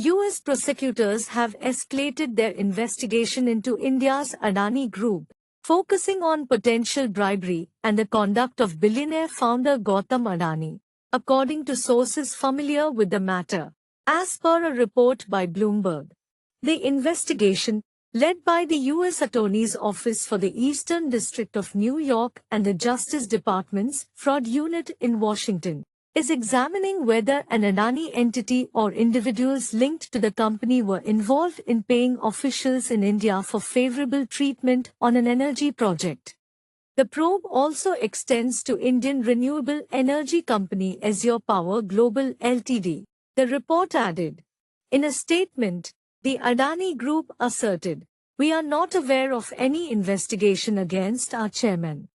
US prosecutors have escalated their investigation into India's Adani Group, focusing on potential bribery and the conduct of billionaire founder Gautam Adani, according to sources familiar with the matter. As per a report by Bloomberg, the investigation, led by the U.S. Attorney's Office for the Eastern District of New York and the Justice Department's Fraud Unit in Washington, is examining whether an Adani entity or individuals linked to the company were involved in paying officials in India for favorable treatment on an energy project. The probe also extends to Indian renewable energy company Azure Power Global Ltd. The report added. In a statement, the Adani Group asserted, "We are not aware of any investigation against our chairman.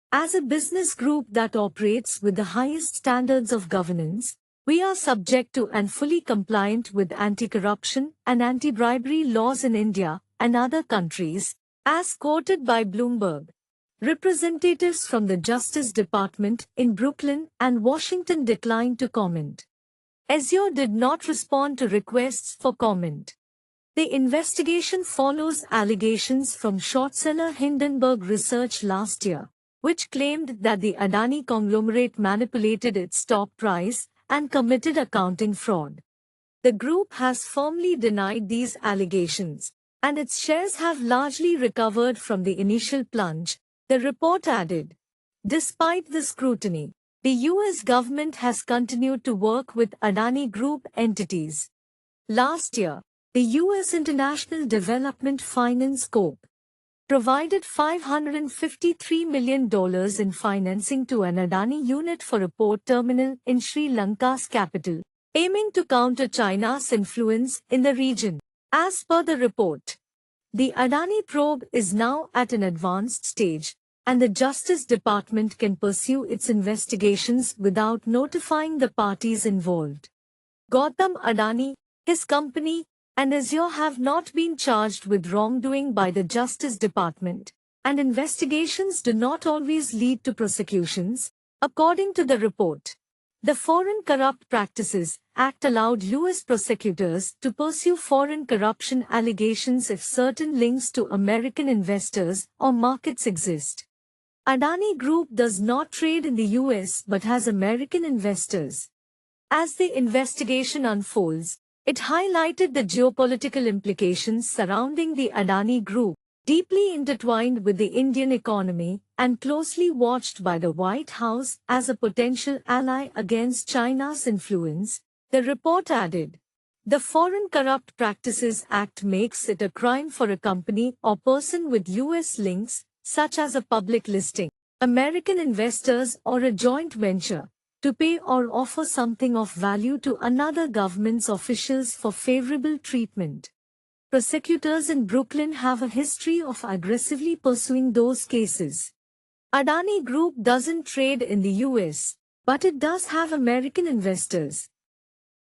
As a business group that operates with the highest standards of governance, we are subject to and fully compliant with anti-corruption and anti-bribery laws in India and other countries," as quoted by Bloomberg. Representatives from the Justice Department in Brooklyn and Washington declined to comment. Azure did not respond to requests for comment. The investigation follows allegations from short-seller Hindenburg Research last year, which claimed that the Adani conglomerate manipulated its stock price and committed accounting fraud. The group has firmly denied these allegations, and its shares have largely recovered from the initial plunge, the report added. Despite the scrutiny, the U.S. government has continued to work with Adani Group entities. Last year, the U.S. International Development Finance Corp. provided $553 million in financing to an Adani unit for a port terminal in Sri Lanka's capital, aiming to counter China's influence in the region. As per the report, the Adani probe is now at an advanced stage, and the Justice Department can pursue its investigations without notifying the parties involved. Gautam Adani, his company, and Azure have not been charged with wrongdoing by the Justice Department, and investigations do not always lead to prosecutions, according to the report. The Foreign Corrupt Practices Act allowed U.S. prosecutors to pursue foreign corruption allegations if certain links to American investors or markets exist. Adani Group does not trade in the U.S. but has American investors. As the investigation unfolds, it highlighted the geopolitical implications surrounding the Adani Group, deeply intertwined with the Indian economy and closely watched by the White House as a potential ally against China's influence, the report added. The Foreign Corrupt Practices Act makes it a crime for a company or person with U.S. links, such as a public listing, American investors or a joint venture, to pay or offer something of value to another government's officials for favorable treatment. Prosecutors in Brooklyn have a history of aggressively pursuing those cases. Adani Group doesn't trade in the US, but it does have American investors.